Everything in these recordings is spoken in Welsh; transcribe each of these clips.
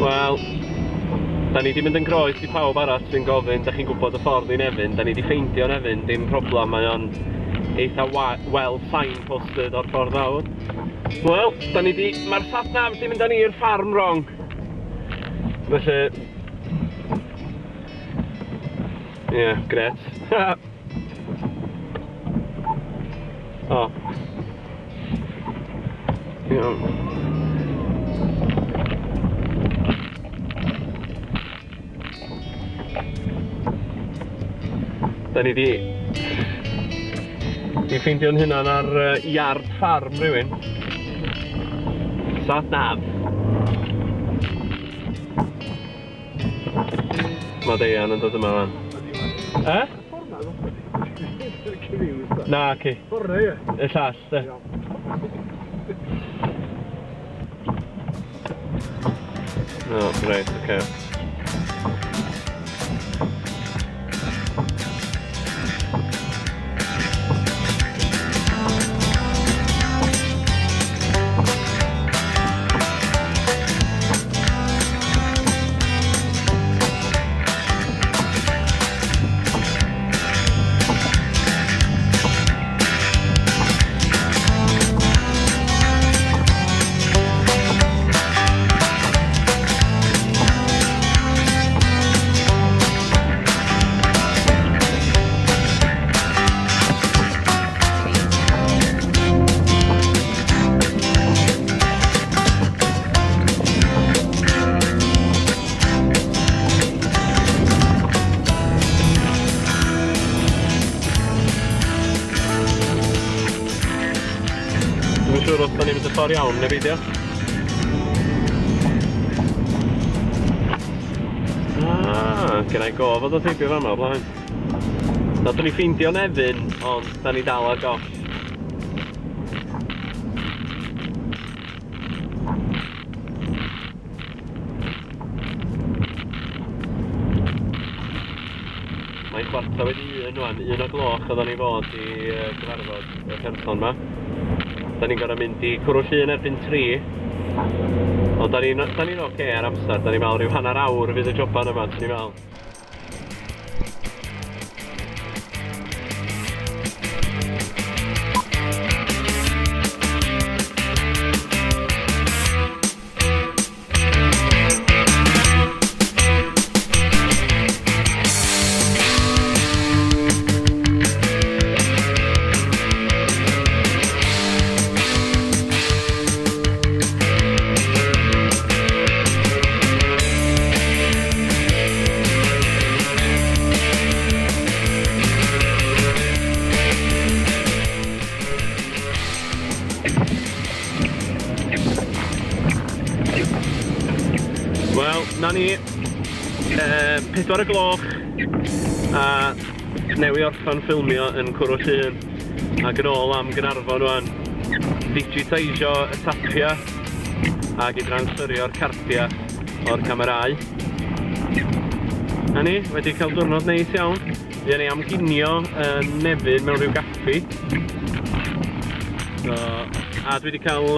Wel, da ni di mynd yn groes i pawb arall sy'n gofyn, da chi'n gwybod y ffordd i Nefyn, da ni di ffeindio Nefyn, dim problem, mae o'n eitha well signposted o'r ffordd awr. Wel, da ni di, mae'r sat-nav di mynd â ni i'r ffarm wrong. Felly... Ie, gret. O. Iawn. Da ni di ffeindio'n hynna'n ar yard ffarm rhywun. Sat-nav. Mae Deian yn dod yma fan. Na, ci. Y llall, de. O, reit, oce. Dwi'n siŵr os da ni'n mynd y ffordd iawn, neu beidio. Gynna i gofod o teipio fan yma, blaen. Nathon ni ffeindio Nefyn, ond da ni dal ar goll. Mae'n kwarta wedi 1 wan, 1 o'r gloch oedden ni fod i gyfarfod y person yma. Da ni'n gorau mynd i cwrw Llŷn erbyn 3. Ond da ni'n oce ar amser, da ni'n meddwl rhyw hanner awr fydd y joban yma, da ni'n meddwl. Wel, na ni 4 o'r gloch a newi orffan ffilmio yn cwrw Llŷn ac yn ôl am Gaernarfon rwan, digiteisio y tapia ac i transferio'r cardia o'r camerau. A ni wedi cael diwrnod neis iawn. Fuon ni am ginio yn Nefyn mewn rhyw gaffi. A dwi wedi cael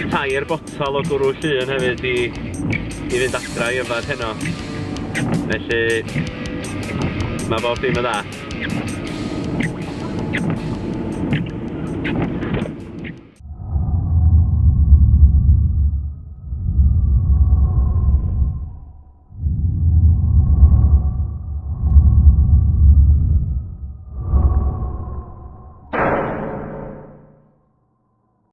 tair botal o gwrw Llŷn hefyd i fynd adra i yfad heno. Felly, mae bob dim yn dda.